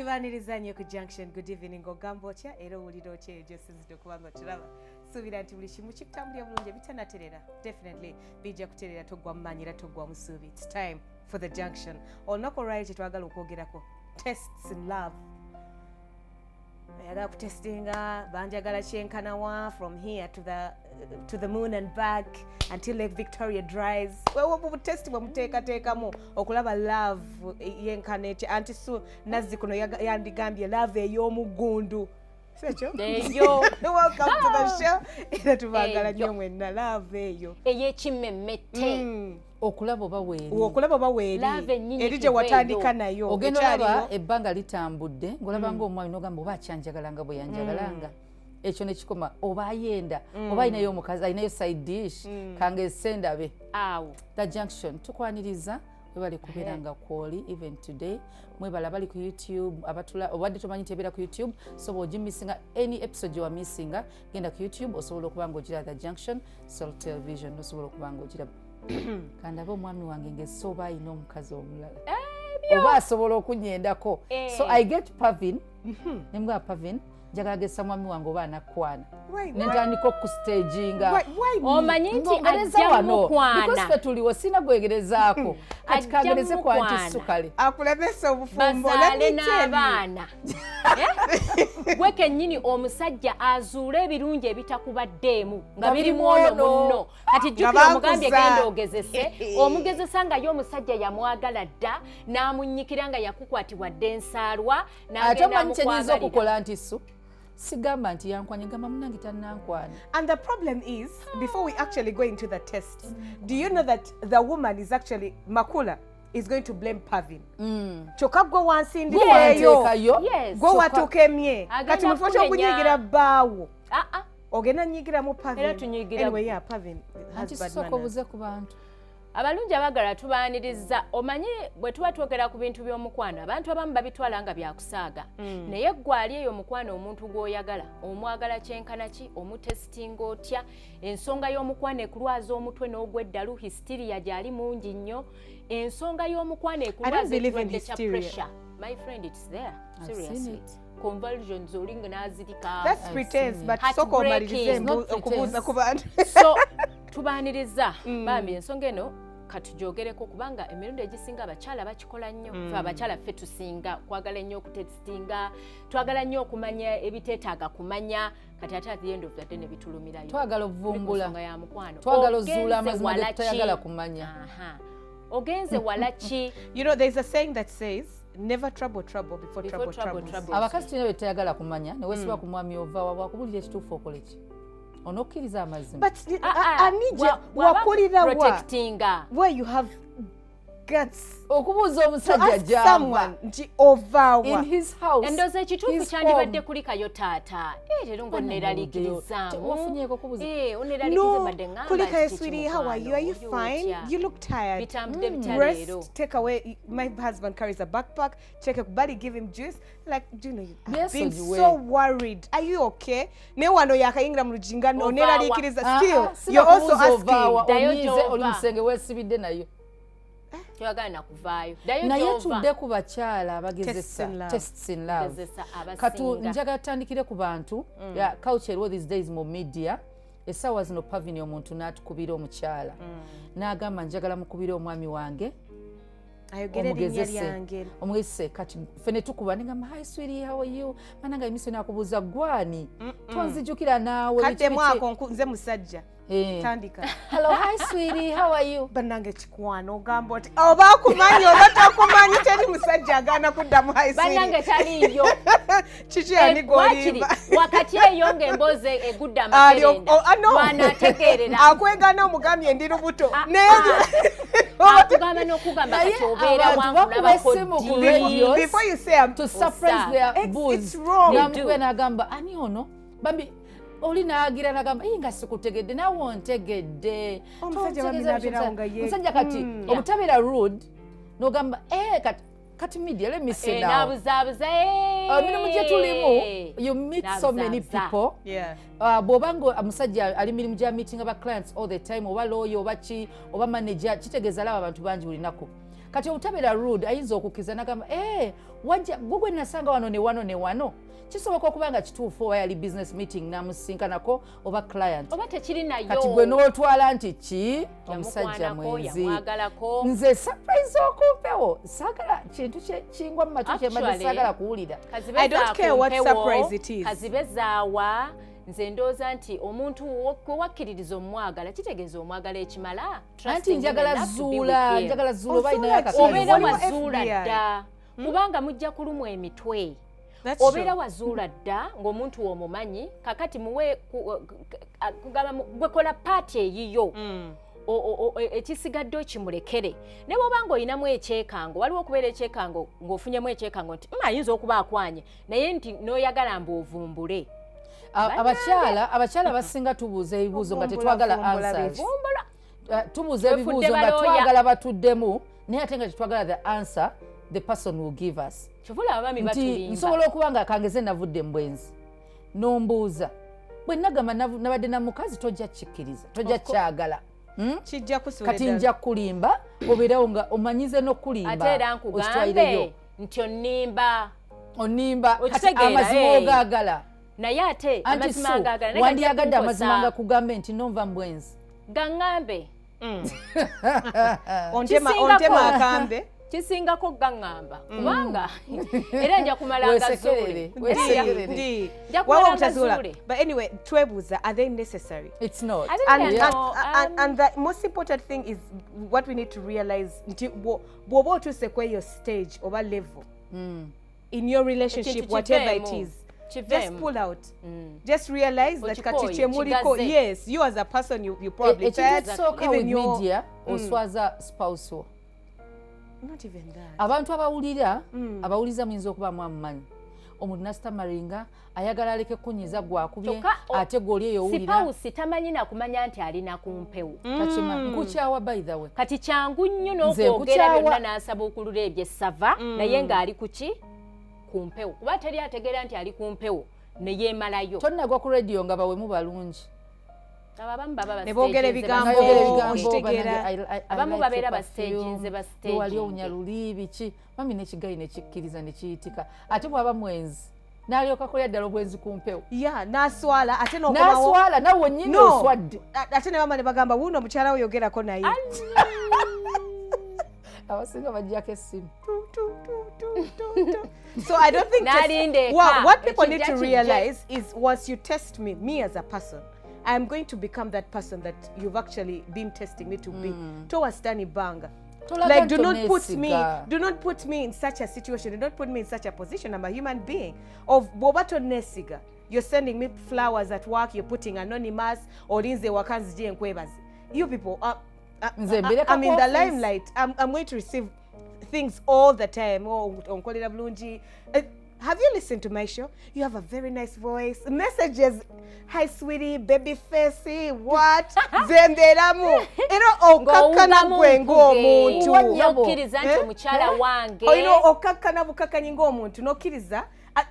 tubaniriza nnyo ku Junction. Good evening ogamba otya era owulira otya egyo sinzidde okubanga tulaba suubira nti buli kimu kitambulira bulungi bitanaterera definitely bijja kuterera toggwa mumanyi era toggwa musuubi. It's time for the Junction. Olunaku olwali tetwagala okwogerako tests in love. Ayagala kutestinga banjagala kyenkanawa from here to the moon and back until Lake Victoria dries. Testi bwemuteekateekamu okulaba love yenkana ekyo anti su nazzi kuno yandigambye love ey'omugundu. Sekyo? Eyo. Welcome to the show. Era tubaagala nnyo mwenna love eyo. Ey'ekimmemmette. Okulaba oba weeri eri gye watandika nayo ogenda olaba ebbanga litambudde ng'olaba ng'omwami n'ogamba oba akyanjagalanga bwe yanjagalanga ekyo ne kikoma oba ayenda oba ayinayo omukazi ayinayo side dish kanga essendabe awo the Junction tukwaniriza webali kubeeranga kwoli even today mwebala bali ku YouTube abatula obadde tomanyi tebeera ku YouTube so bw'ogimisinga any episode gye wamisinga genda ku YouTube osobola okuba ng'ogira the Junction Soul Television osobola okuba ng'ogira kandaba omwami wange ng'esooba ayina omukazi omulala oba asobola okunyendako so I get Pavin nembwa Pavin njagala gesa mwami wange oba anakwana nentandika okustaginga omanyi nti ajja mukwana because ffe tuliwo sina gwegerezaako kati kagereze ku anti sukale akulemesa obufumbo bazaale n'abaana gwe kennyini omusajja azuula ebirungi ebitakubaddeemu nga birimu ono munno kati jjukira omugambye genda ogezese omugezesa nga ye omusajja yamwagala dda n'amunnyikira nga yakukwatibwa dde ensaalwa n'agenda amukwagalira okukola nti su sigamba nti yankwanye gamba munange tannankwana. And the problem is, before we actually go into the test, do you know that the woman is actually Makula is going to blame Pavin? Choka gwe wansindikeeyo gwe watukemye kati mufo ky'okunyigira bbaawo ogenda nyigira mu Pavin anyway yeah Pavin husband ku bantu abalungi abagala tubaaniriza omanyi bwe tuba twogera ku bintu by'omukwano abantu abamu babitwala nga byakusaaga naye gwali eyo omukwano omuntu gw'oyagala omwagala kyenkana ki omutesitinga otya ensonga y'omukwano ekulwaza omutwe n'ogweddalu hysteria gyali mungi nnyo ensonga y'omukwano ekulwaza ekirwadde kya pressure my friend it's there seriously convulsions olinga n'azirika that's pretense but soko omalirize okubuuza ku bantu so tubaaniriza bambi ensonga eno katujoogereko kubanga emirundi egisinga abakyala bakikola nnyo fe abakyala ffe tusinga kwagala nnyo okutesitinga twagala nnyo okumanya ebiteetaaga kumanya kati ate at the end of the day ne bitulumirayo twagala ovumbula ya mukwano twagala ozuula amazima ge tutayagala kumanya ogenze walaki you know there is a saying that says never trouble before trouble. Abakazi tulina bye tutayagala kumanya ne weesiba ku mwami ova wabakubulira ekituufu okole ki onokkiriza amazima but anija wakulira where you have guts okubuuza omusajja jamba nti ovaawa in his house endoza ekituufu kyandibadde kuli kayo taata rero ng'oneraliikirizamu wafunyeeko okubuuza oneraliikiriza badde ngamba kuli kayo sweetie how are you fine you look tired bitambudde bitaleero take away my husband carries a backpack check body give him juice like do you know I've been so worried are you okay ne wano yakayingira mu lujinga oneraliikiriza still you're also asking oyize oli musenge weesibidde nayo twagana kuvaayo naye tudde ku bakyala abagezesa tests in love katu njagala tutandikire ku bantu culture these days mu media essaawa zino Pavin omuntu n'atukubira omukyala n'agamba njagala mukubira omwami wange omugezese kati ffe ne tukuba negamba hi sweetie how are you mananga emiso nakubuuza gwani tonzijukira naawe kaddemu ako nze musajja tandika hello hi sweetie how are you banange kikwano ogamba oti oba akumanyi oba takumanyi teri musajja agaana kuddamu hi sweetie banange taliyo kiki ani golimba wakati eyo ng'emboozi egudde amakerenda wanategeerera akwegana omugambye ndi lubuto atugamba n'okugamba kati obeera wankulaba before you say to suppress their booze it's wrong namukwe n'agamba ani ono bambi oli naagira nagamba nga sikutegedde nawe ontegedde omusajja kati obutabeera rude n'ogamba kati media let me say now nabuzaabuza emirimu gye tulimu you meet so many people bw'oba nga omusajja ali mirimu gya meeting aba clients all the time oba lawyer oba ki oba manager kitegeeza laba abantu bangi buli lunaku kati obutabera rude ayinza okukiza nagamba wajja gwe nasanga wano ne wano kisoboka okuba nga kituufu oba yali business meeting namusinkanako oba client oba tekiri nayo kati gwe n'otwala nti ki omusajja mwenzi nze surprise okumpewo saagala kintu kingwa mu matu kyembadde saagala kuwulira. I don't care what surprise it is. Kazibezaawa nze ndooza nti omuntu kwe wakkiririza omwagala kitegeeza omwagala ekimala anti njagala zuula oba alinayo akakazi obeera wazuula dda kubanga mujja kulumwa emitwe obeera wazuula dda ng'omuntu w'omumanyi kakati gwekola paati eyiyo ekisigadde okimulekere ne bw'oba ng'olinamu ekyekango waliwo okubeera ekyekango ng'ofunyemu ekyekango nti ayinza okuba akwanye naye nti n'oyagala mbu ovumbule. abakyala basinga tubuuza ebibuuzo nga tetwagala answers. Tubuuza ebibuuzo nga twagala batuddemu naye ate nga tetwagala the answer the person will give us. Nti nsobola okuba nga kangeze navudde mbwenzi nombuuza bwe nagamba nabadde na mukazi tojja kikkiriza tojja kyagala kati nja kulimba obeerawo nga omanyize n'okulimba ate era nkugambe nti onimba kati amazima ogaagala naye ate amazima agaagala wandiyagadde amazima nga kugambe nti nonva mbwenzi gaŋŋambe ontema akambe kisingako gaŋŋamba kubanga era nja kumalanga zuule but anyway twebuuza are they necessary? It's not. And the most important thing is what we need to realize nti bw'oba otuuse kweyo stage oba level in your relationship whatever it is just pull out. Just realize that kati chemuliko yes you as a person you probably even your media oswaza spouse wo. Not even that. Abantu abawuliza muyinza okuba mwamumanyi omuntu nasitamaringa ayagala aleke kunyiza gwakubye ate gwoli eyo owulira sipawusi tamanyi nakumanya nti alina kumpewo nkukyawa by the way kati kyangu nnyo n'okwogera byonna n'asaba okulula ebyessava naye ng'ali kuki kumpewo kuba teri ategeera nti ali kumpewo ne yeemalayo tonnagwa ku radio nga bawemu balungi nebogera ebigambo abamu babeera bastaginze wali owunyaluli biki mami n'ekigayi nekikkiriza nekiyitika ate bwaba mwenzi n'alyoka kolya ddala obwenzi ku mpewo n'aswala ate n'aswala nawe wennyini oswadde ate ne bama ne bagamba wuuno omukyala we yogerako naye abasinga bajjako essimu. So I don't think what people need to realize is once you test me as a person, I'm going to become that person that you've actually been testing me to be. Towards Tani Banga. Like do not put me in such a situation. Do not put me in such a position. I'm a human being. Of Bobato Nesiga. You're sending me flowers at work, you're putting anonymous or inze wakanzi and kwebas. You people I'm in the limelight. I'm going to receive things all the time. Have you listened to my show? You have a very nice voice. Messages. Hi, sweetie, baby facey, what? Zenderamu. Okakana bwengo omuntu. Nokkiriza nti omukyala wange. Okakana bukakanya ng'omuntu. Nokkiriza.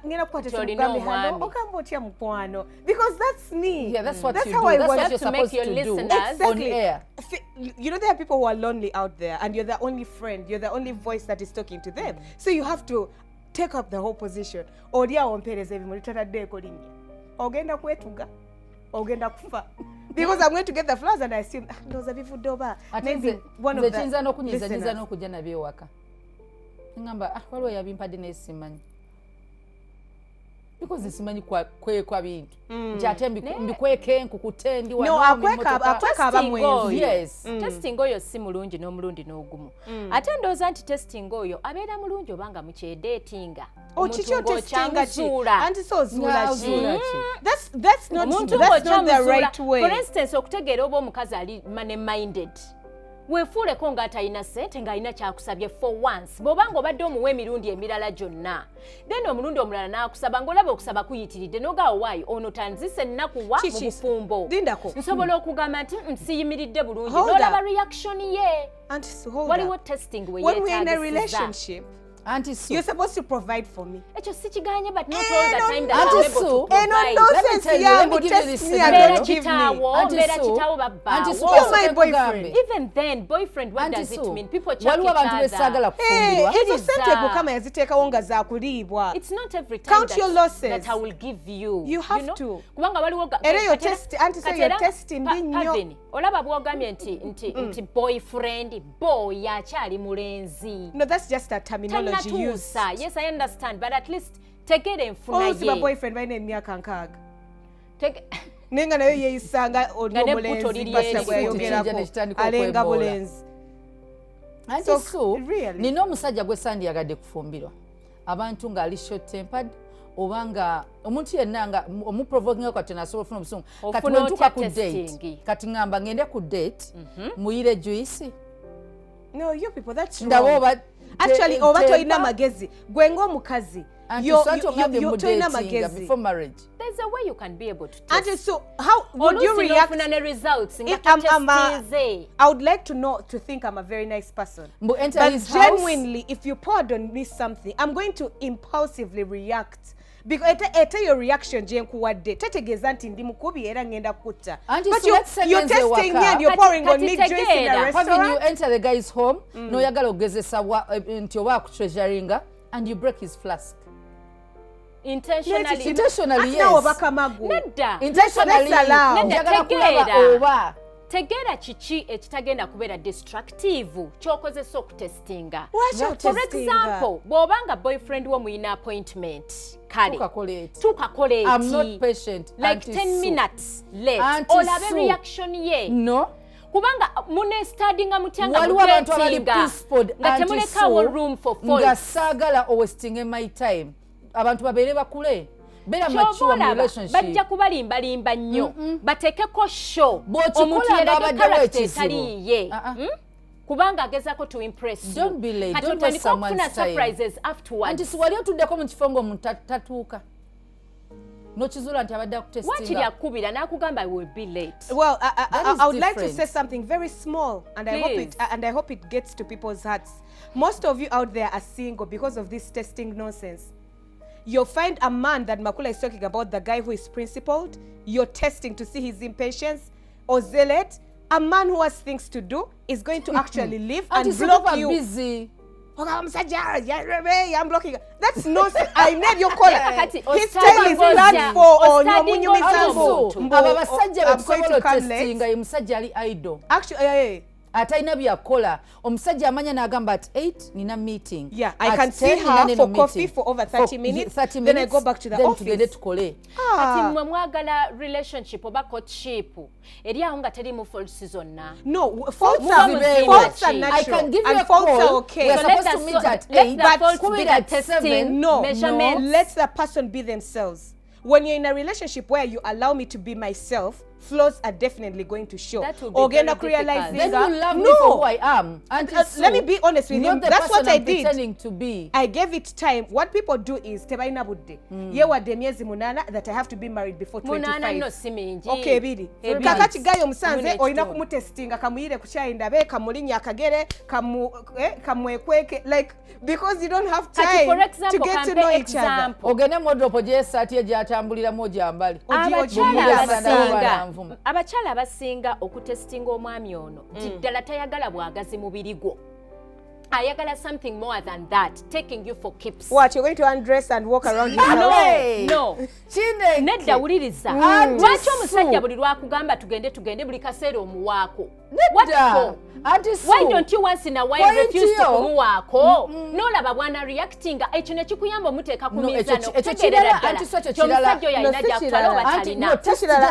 Ngena kukwatisa mugambe hano. Okamba otya mukwano. Because that's me. Yeah, that's what you do. That's what you're supposed to do. Exactly. On air. You know, there are people who are lonely out there and you're the only friend. You're the only voice that is talking to them. So you have to take up the whole position. Odia ompereza ebimuli tataddeeko linnya. Ogenda kwetuga. Ogenda kufa. Because I'm going to get the flowers and I assume those are bivudde oba. Maybe one of the kinza n'okunyiza nyiza n'okujja nabyo ewaka. Ngamba waliwo yabimpadde n'esimanyi. Because simanyi kwekwa bintu. Nti ate mbikweke nkukutte ndi wano. No, akweka abamwenzi. Yes. Testing oyo si mulungi n'omulundi n'ogumu. Ate ndowooza nti testing oyo abeera mulungi obanga mukyedeetinga. Kikyo testinga ki? Anti so zuula ki? That's not the right way. For instance, okutegeera oba omukazi ali money-minded. Weefuuleko ng'atalina ssente ng'alina kyakusabye for once. Bw'obanga obadde omuwa emirundi emirala gyonna. Then omulundi omulala n'akusaba ng'olaba okusaba kuyitiridde n'ogaawo waayi ono tanzise nnakuwa mu bufumbo. Nsobola okugamba nti nsiyimiridde bulungi. N'olaba reaction ye. Waliwo testing we yeetaagisizza. When we're in a relationship, Auntie Sue. You're supposed to provide for me. Ekyo sikiganye but not all the time that Auntie I'm able Sue. to provide. Nonsense yangu, test me and Mbera don't give me. chitawo Auntie Sue, babbawo. You're my boyfriend. Even then, boyfriend, what Auntie does it Sue, mean? People check waliwo each abantu other. besaagala kufumbirwa. Ezo sente kukama yaziteekawo nga zakuliibwa. It's not every time Count your losses. that I will give you. You have to. Kubanga waliwo Era yo test, Auntie Sue, your test mbi nnyo. Olaba bwogambye nti boyfriend, boy akyali mulenzi. No, that's just a terminology used. Yes, I understand, but at least tegere enfuna ye. Oziba boyfriend balina emyaka nkaaga. Nenga nayo yeeyisanga omulenzi basa bweyogerako alenga bulenzi. Auntie Sue, nina omusajja gwe sandyagadde kufumbirwa. Abantu ng'ali short tempered oba nga omuntu yenna nga omuprovokinga kati nasobola ofuna obusungu. Kati wentuuka ku date, kati ngamba ngende ku date, muyire juice. No, you people, that's wrong. Actually, oba toyina magezi. Gwe ng'omukazi. Toyina magezi. Before marriage. There's a way you can be able to test. Auntie, so how would you react? Results, I would like to know, to think I'm a very nice person. But genuinely, if you poured on me something, I'm going to impulsively react. Because your reaction jenkuwadde tetegeeza nti ndi mukubi era ngenda kutta. But you're testing me and you're pouring on me drinks in a restaurant. Having you enter the guy's home, noyagala ogezesa nti oba akutreasuringa and you break his flask. Intentionally, yes. Nedda. Intentionally, njagala kulaba oba. Tegera kiki ekitagenda kubeera destructive kyokozesa okutestinga. For example, bw'obanga boyfriend wo muyina appointment kale tukakole eti I'm not patient like 10 minutes late olabe reaction ye no kubanga mune studyinga mutyanga waliwo abantu abali peaceful nga temulekawo room for fault nga saagala wasting my time abantu babeere bakule bera mature mu relationship bajja kubalimbalimba nnyo bateekeko show omuntu yerage etaliiye kubanga agezako to impress you. Don't be late. Don't waste someone's time. Surprises afterwards. Anti siwali otuddeko mu kifo ng'omuntu tatuuka n'okizula nti abadde akutestinga. Wakiri akubira n'akugamba I will be late. Well, I would like to say something very small, and I hope it gets to people's hearts. Most of you out there are single because of this testing nonsense. You'll find a man that Makula is talking about, the guy who is principled. You're testing to see his impatience or zealot. A man who has things to do is going to actually leave and block you. Busy. I'm blocking. That's nonsense. I need your caller. His time is planned for Actually, atalina byakola omusajja amanya n'agamba at 8 nina meeting. Yeah, I can see her for coffee for over 30 minutes. Then I go back to the office. Tukole. Ati mwe mwagala relationship oba courtship eri aho nga teri mu fault season na. No, faults are natural. I can give you and a call. Faults are okay. We're supposed to meet at 8, but could be at 7. No, let the person be themselves. When you're in a relationship where you allow me to be myself, flaws are definitely going to show. That will be very difficult. Then you love me for who I am. And let me be honest with you. That's what I did. Pretending to be. I gave it time. What people do is tebaina budde. Yewadde myezi munana that I have to be married before 25. Munana no siminji. Okay, bidi. Kakati gayo omusanze olina kumutestinga kamuyire ku chai ndabe kamulinya akagere kamwekweke like because you don't have time to get to know each other. Ogene modropo je saati ejatambulira moja mbali. Abakyala abasinga okutestinga omwami ono ddala tayagala bwagazi mubiri gwo. Ayagala something more than that, taking you for keeps. What, you're going to undress and walk around his house? No. Nedda wuliriza. Lwaki omusajja buli lwakugamba tugende buli kaseera omuwaako? What for? Why don't you once in a while refuse to kumuwaako? Nolaba bwana reacting ekyo ne kikuyamba omuteeka ku mizaano. Omusajja oyo alina gy'akutwala oba talina.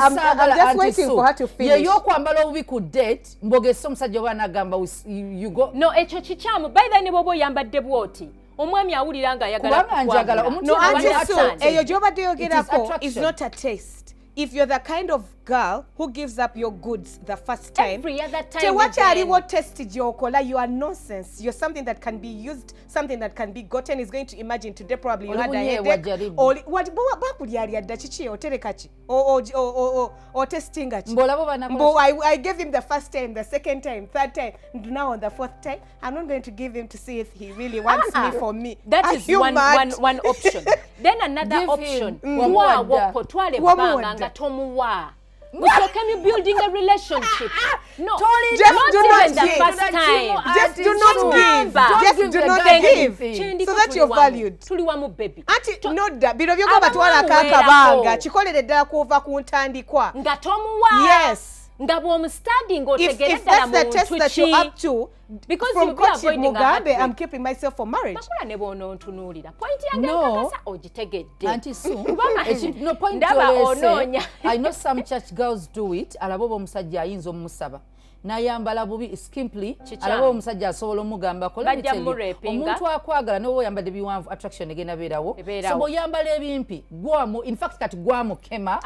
I'm just waiting for her to finish. Ye y'okwambala obubi ku date mbogesa omusajja oba n'agamba you go. No, ekyo kikyamu. By the way, ne bw'oba oyambadde bw'oti. Omwami awulira nga ayagala kukwagala. No, Auntie Sue, eyo gy'obadde yogerako is not a taste. if you're the kind of girl who gives up your goods the first time, every other time tewakyaliwo test gyokola, you are nonsense. You're something that can be used, something that can be gotten. Is going to imagine today probably you had a headache or what bakulyalya dda kiki otereka ki or testing ki I gave him the first time, the second time, third time, and now on the fourth time I'm not going to give him to see if he really wants me for me. That is one option. Then another option, twale banga nga tomuwa. Musooke mu building a relationship. No, just do not even the first time. Just do not give. Just do not give. So that you're valued. Tuli wamu baby. Ati nodda biro byogamba twala akakabanga kikolere ddala kuva ku ntandikwa. Nga tomuwa. Yes. Nga bw'omustudy ng'otegeera If that's the test muntu that you're up to, because from you'll be courtship avoiding Mugabe, I'm keeping myself for marriage. Bakula ne bw'onontunuulira. Point yange nkakasa ogitegedde. Auntie Sue, no point to I know some church girls do it. Alaba omusajja ayinza omusaba. Nayambala bubi skimply. Alaba omusajja asobola omugamba kola omuntu akwagala n'oba oyambadde biwanvu attraction egenda beerawo. So bw'oyambala ebimpi gwamu, in fact kati gwamu kema.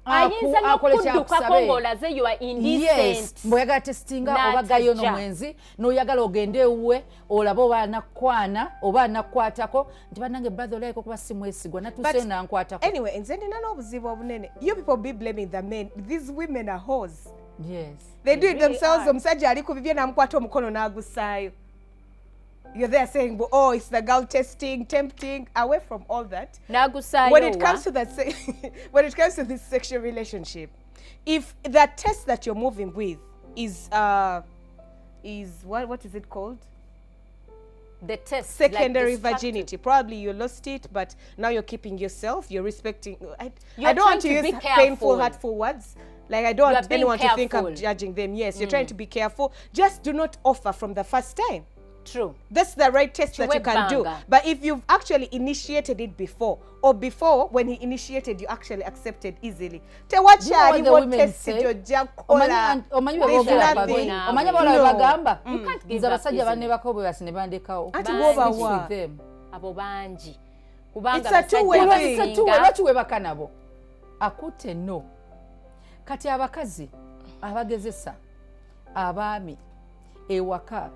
Ayinza n'okuddukako ng'olaze you are indecent. Yes, mbweyagala testinga oba gayo n'omwenzi n'oyagala ogende ewuwe olaba oba anakwana oba anakwatako nti bannange brother olayiko kuba si mwesigwa natuuse nankwatako. Anyway, nze ndina n'obuzibu obunene. You people be blaming the men. These women are hoes. Yes. They do it themselves. Omusajja ali ku bibye n'amukwata omukono n'agusaayo. You're there saying, oh, it's the girl testing, tempting. Away from all that. When it comes to that, when it comes to this sexual relationship, if the test that you're moving with is what is it called? The test. Secondary virginity. Probably you lost it, but now you're keeping yourself. You're respecting. I don't want to use painful, hurtful words. Like I don't want anyone to think I'm judging them. Yes, you're trying to be careful. Just do not offer from the first time. True. That's the right test that you can do. But if you've actually initiated it before, or before when he initiated, you actually accepted easily. You can't give them. It's a two-way thing. Akute no. Kati abakazi abagezesa abaami ewaka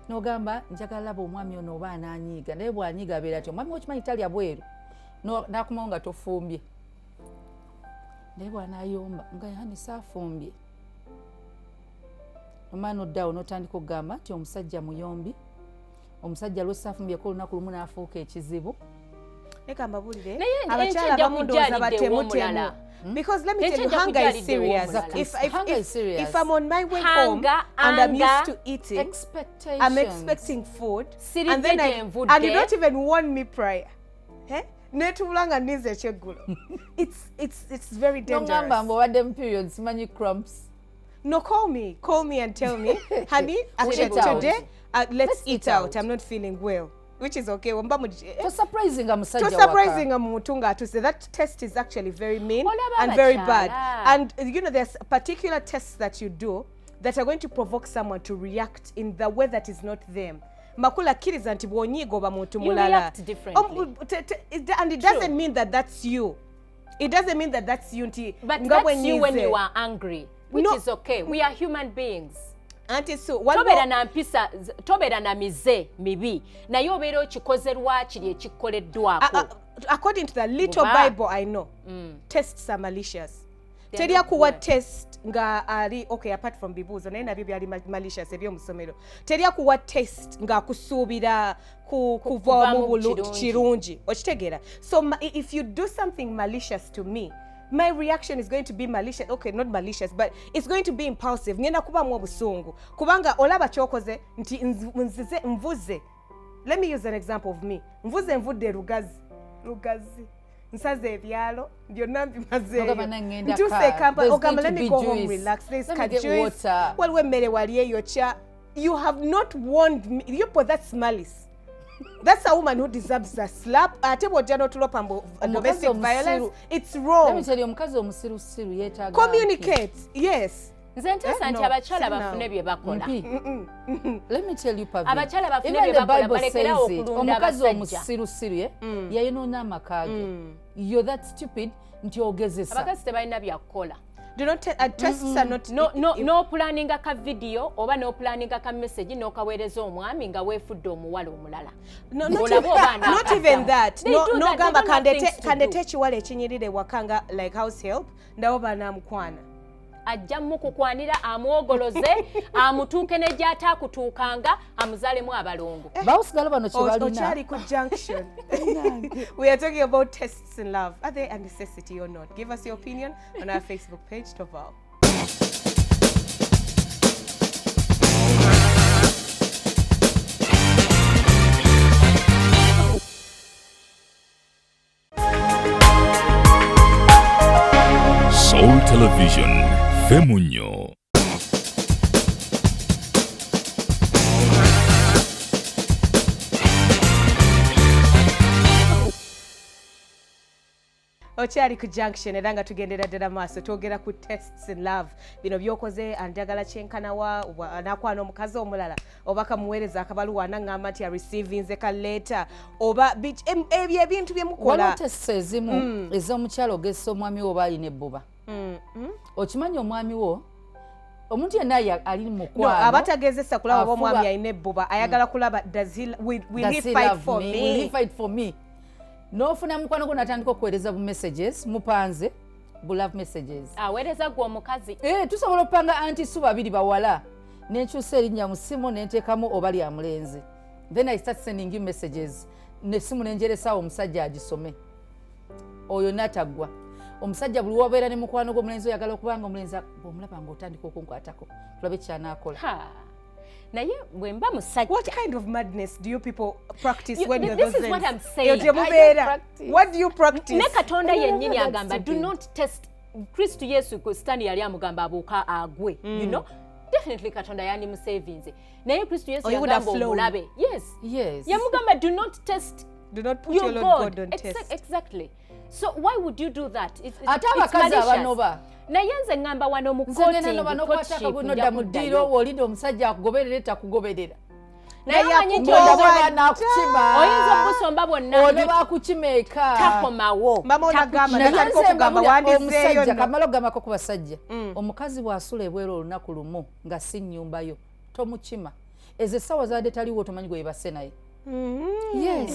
nogamba njagala laba omwami ono oba ananyiiga naye bw'anyiiga abeera ati omwami wokimanyi talya bweru n'akumawo nga tofumbye naye bw'anaayomba nga yani saafumbye omwana oddawo n'otandika okugamba nti omusajja muyombi omusajja lw'esaafumbyeeko olunaku lumu n'afuuka ekizibu. Because let me tell you, hunger is serious. If I'm on my way home and I'm used to eating, I'm expecting food, and then and you don't even warn me prior. It's very dangerous. No, call me and tell me, honey, actually today let's eat out. I'm not feeling well. Which is okay. To surprising Mutunga to say that test is actually very mean and very bad. And you know, there's particular tests that you do that are going to provoke someone to react in the way that is not them. Makula kiriza nti bwonyigo ba muntu mulala. You react differently. And it doesn't mean that that's you. It doesn't mean that that's you. But that's you when you are angry, which is okay. We are human beings. Tobera na mize mibi naye obeera okikozerwa kiri ekikoleddwako. According to the little Bible I know, tests are malicious. Teria kuwa test nga ali okay, apart from bibuzo naye nabyo byali malicious ebyomusomero. Teria kuwa test nga kusuubira kuva mu kirungi okitegeera. So if you do something malicious to me, my reaction is going to be malicious. Okay, not malicious, but it's going to be impulsive. Ngenda kuba mu obusungu. Kubanga olaba kyokoze nti nvuze. Let me use an example of me. Nvudde rugazi. Nsaze ebyalo byonna mbimaze. Ntuse Kampala. Ogamba let me go home, relax. There's juice. Well, wemmere wali eyokya. You have not warned me. You put that's malice. That's a woman who deserves a slap. Domestic violence. It's wrong. Let me tell you, mukazi omusirusiru yeetaaga. Communicate. Yes. Let me tell you, Pavi. Even the Bible says it. Omukazi omusirusiru yayinoona amaka ge. You're that stupid. nti ogezesa abakazi tebalina byakukola. Do not tests are not no planning ka video oba no planning ka message no kaweereza omwami nga weefudde omuwala omulala. Not even that. No gamba kandete chiwale ekinyirire wakanga like house help ndawo banamukwana. Ajja mukukwanira amwogoloze amutuuke ne gyata kutuukanga amuzalemu abalongo. Bawusigala bano kyebalina. Okyali ku junction. We are talking about tests in love. Are they a necessity or not? Give us your opinion on our Facebook page, Toval. Soul Television, Femunyo. Okyali ku junction era nga tugendera ddala maaso twogera ku tests in love. Bino byokoze anjagala kyenkanawa anakwana omukazi omulala oba kamuweereza akabaluwa anaŋŋamba nti areceiving ze ka letter oba ebyo ebintu bye mukola. Waliwo tests ezimu ez'omukyalo ogesa omwami wo oba alina ebbuba. Okimanyi omwami wo omuntu yenna ali mu mukwano abatagezesa kulaba oba omwami alina ebbuba ayagala kulaba will he fight for me. N'ofuna mukwano gwo natandika okuweereza bu messages mupanze bu love messages. Aweereza gwe omukazi. Tusobola okupanga anti su babiri bawala n'enkyusa erinnya mu ssimu n'enteekamu oba lya mulenzi. Then I start sending you messages. N'essimu n'enjeresaawo omusajja agisome. Oyo n'ataggwa. Omusajja buli wabeera ne mukwano gwo omulenzi oyagala okubanga omulenzi bw'omulaba ng'otandika okunkwatako tulabe ky'anaakola. Naye bwemba musajja. What kind of madness do you people practice when you're this those is what I'm things? saying. What do you practice? Ne Katonda yennyini agamba do not test. Kristo Yesu ku stand yali amugamba abuuka agwe. You know? Definitely Katonda yani mu savings. Naye Kristo Yesu yagamba omulabe. Yes. Yamugamba do not test. Do not put your Lord God on test. Exactly. So why would you do that? It's abakazi abanoba. Naye nze ngamba wano mu coaching nodda mu ddiiro w'olidde omusajja akugoberera takugoberera. Naye amanyi oyinza obusomba bwonna ono bakukima eka takomawo. Omusajja kamala okugambako ku basajja omukazi bw'asula ebweru olunaku lumu nga si nnyumbayo tomukima. Ezo essaawa zaadde taliwo tomanyi gwe yebase naye.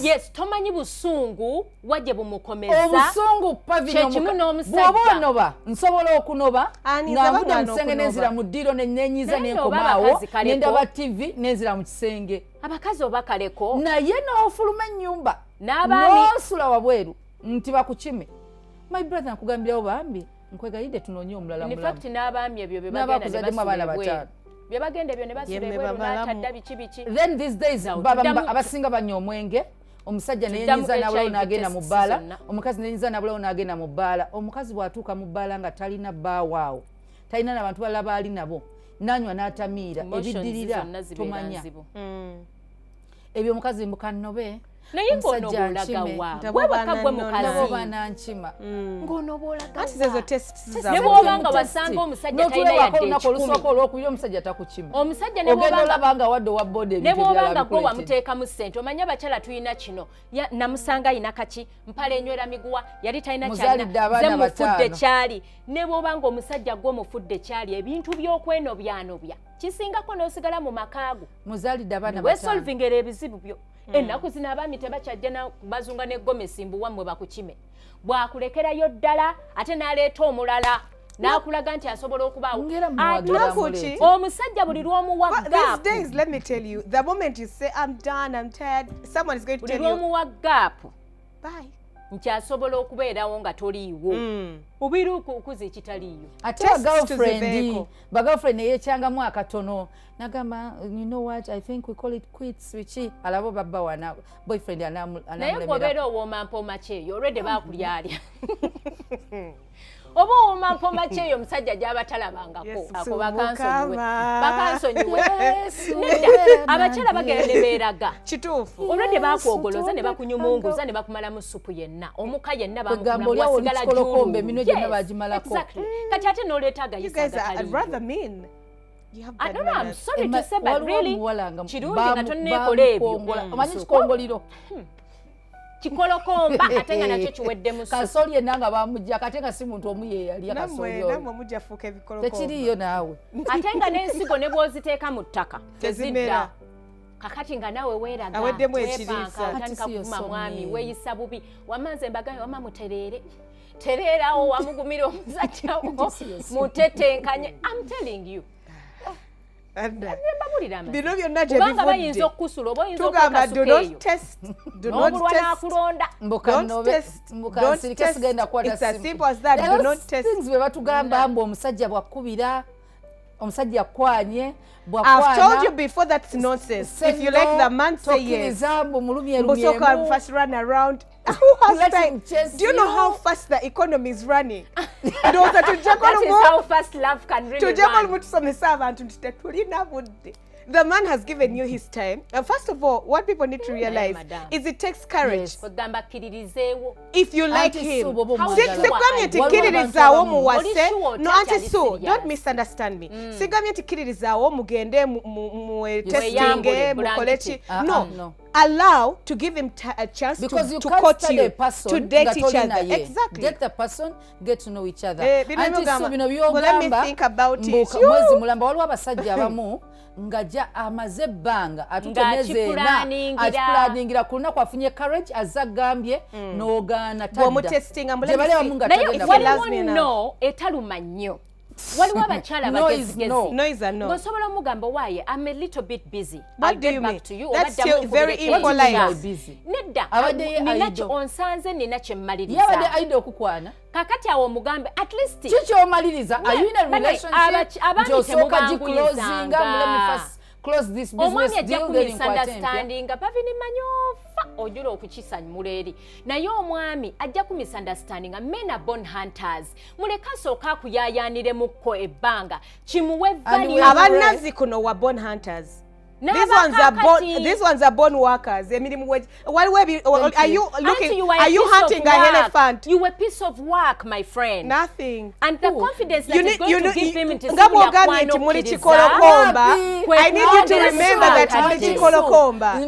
Yes, tomanyi busungu wajje bumukomeza. Obusungu pavino bw'oba onoba nsobola okunoba ng'avudde mu kisenge n'enzira mu ddiiro nenyiza n'enkomaawo n'endaba TV n'enzira mu kisenge. Abakazi obakaleko naye n'ofuluma ennyumba n'osula wabweru nti bakukime. My brother nkugambirawo bambi nkwegayidde tunoonye omulala mulamu. In fact n'abaami ebyo bye n'abakuzaddemu abaana bataano. Byebagenda ebyo ne basula ebweru n'atadda biki. Then these days abasinga banywa omwenge. Omusajja neyenyiza nabulawo n'agenda mu bbaala. Omukazi neyenyiza nabulawo n'agenda mu bbaala. Omukazi bw'atuuka mu bbaala nga talina bbaawo talina n'abantu balala baali nabo n'anywa n'atamiira ebiddirira tomanya. Ebyo omukazi mukannobe. Naye ng'onoboolaga wa bwebaka gwe mukazi banankima ng'onoboolaga wa ne bw'obanga wasanga omusajja talina yadde olusooka olwokubiri omusajja takukima. Omusajja olabanga wadde owa boda ne bw'obanga gwe wamuteekamu ssente omanye abakyala tulina kino namusanga ayina kaki mpala enywera miguwa yali talina kyalina mufudde kyali. Ne bw'obanga omusajja gwe mufudde kyali ebintu by'okwenobyanobya kisingako n'osigala mu makaago muzaalidde abaana wesolvingera ebizibu byo. Ennaku zino abaami tebakyajja na bazunga ne gomesi mbu wammwe bakukime. Bwakulekerayo ddala ate n'aleeta omulala n'akulaga nti asobola okubaawo. Omusajja buli lw'omuwa gaapu. These days, let me tell you, the moment you say I'm done, I'm tired, someone is going to tell you. Buli lw'omuwa gaapu. Bye. Nti asobola okubeerawo nga toliiwo. Obiri okukuza ekitaliiyo. Ate bagirlfriend yeekyangamu akatono nagamba you know what I think we call it quits wiki alabo babba wana boyfriend anamulemera. Naye ngobeera owoomampooma kyeyo olwedde baakulyalya. Oba owoomampooma kyeyo omusajja gy'abatalabangako ako bakansonyiwe. Abakyala bagenda ne beeraga. Kituufu. Olwedde baakwogoloza ne bakunyumunguza ne bakumalamu supu yenna. Omuka yenna bamukulamu wasigala jjulu. Kati ate n'oleetaaga yisaga kaliyo. I don't know, I'm sorry to say, but really, kirungi nga tonneekola ebyo. Omanyi kikongoliro. kikolokomba ate nga nakyo kiwedde mu kasooli enanga bamujja kate nga si muntu omu ye yali akasooli oyo namwe mujja fuuka ebikolokomba tekiriyo naawe ate nga n'ensigo ne bw'oziteeka mu ttaka tezidda kakati nga nawe weeraga aweddemu ekiriisa otandika kuvuma mwami weeyisa bubi wamanze embagayo wama mutereere tereerawo wamugumira omusajja wo mutetenkanye I'm telling you bino byonna gye bivudde bayinza okukusula oba oyinza okukasuka eyo n'obulwa n'akulonda mbukansirike sigenda kukwata simu bwe batugamba mbu omusajja bwakubira omusajja kwanye I've told you before that's nonsense. If you like the man, say yes. Busoka first run around. Who has time? Do you know how fast the economy is running? That is how fast love can really run. The man has given you his time. First of all, what people need to realize is it takes courage. If you like him. No, Auntie Sue, don't misunderstand me. No. Allow to give him a chance because to court you, to date each other. Exactly. Get the person, get to know each other. Let me think about it. Mwezi mulamba waliwo abasajja abamu ngaja amaze ebbanga atutenezeena atipulaningira ku lunaku afunye courage azagambye n'ogaana tadda naye waliwo no etaluma nnyo waliwo abakyala bagezigezi ng'osobola omugamba waaye I'm a little bit busy. What do you mean? That's still very impolite. Nedda nina onsanze nina kye mmaliriza yabadde ayidde okukwana kakati awo omugambe at least kikyomaliriza are you in a relationship gyosooka giclosinga let me first close this business deal then misunderstanding pavini manyofa ojula okukisanyumula eri naye omwami ajja ku misunderstanding men are born hunters muleka asooka akuyayaaniremukko ebbanga kimuwe value abannazi kuno wa born hunters. These ones are born workers. Are you looking? Are you hunting an elephant? You a piece of work, my friend. Nothing. And the confidence that is going to give him into I need you to remember that Mulichikolokomba.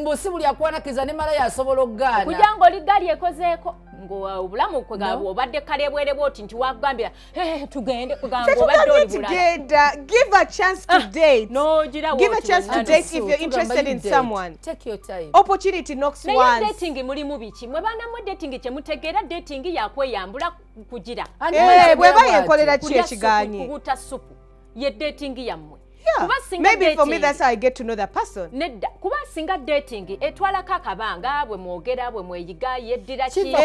Kujango ligali ekozeeko obulamu kwegabo obadde kalebwere bwoti nti wagambira tugende kugambo obadde oli bulala. Give a chance to date. No, give a chance to date if you're interested in someone. Take your time. Opportunity knocks once. Dating mulimu biki mwe bana mu dating kyemutegeera dating yakweyambula kugira bweba yekolera ki ekiganye kuguta supu ye dating yammwe. Maybe for me that's how I get to know the person. Nedda kuba singa dating etwala kakabanga bwe mwogera bwe mweyiga yeddira ki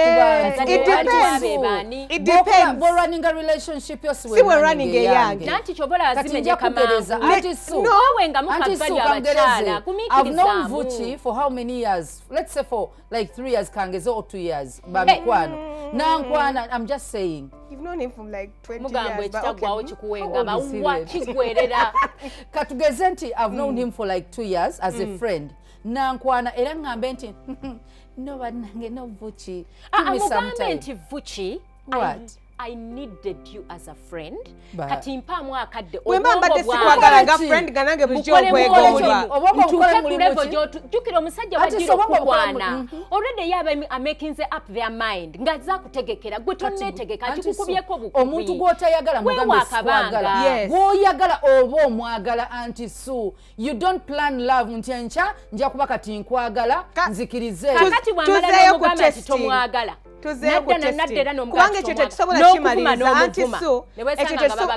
it depends. We're running a relationship see we're running a young nanti chobola azimenye kamangu no wenga mukabali abakyala kumikiriza I've known Vuchi for how many years? Let's say for like 3 years kangezo or 2 years babikwano nankwana I'm just saying you've known him from like 20 mugambo years ekitagwawo kikuwenga bawa kigwerera katugeze nti I've known him for like 2 years as a friend nankwana era ngambe nti no banange no Vuchi give me some time nti Vuchi what I needed you as a friend. Kati mpamu akadde obwongo bwa nga friend ganange bulijjo okwegomba. Jukira omusajja wajira okukwana. Already yaba making up their mind. Ngaza kutegekera gwe tonnetegeka kikukubyeko bukubi. Omuntu gw'otayagala mugambe sikwagala. Gw'oyagala oba omwagala Auntie Sue. You don't plan love nti encha nja kuba kati nkwagala nzikirize. Kakati bwamala n'omugamba nti tomwagala.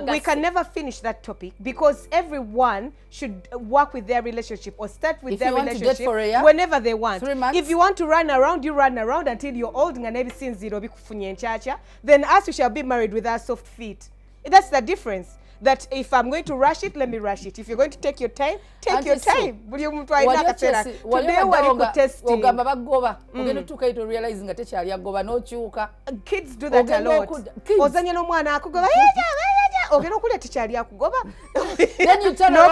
We can never finish that topic because everyone should work with their relationship or start with their relationship whenever they want. If you want to run around, you run around until you're old and never seen zero. Then us, we shall be married with our soft feet. That's the difference. That if I'm going to rush it, let me rush it. If you're going to take your time, take your time. Today we're testing. Kids do that a lot. Ozanya no mwana akugoba ogenda okulya tikyali akugoba then you tell her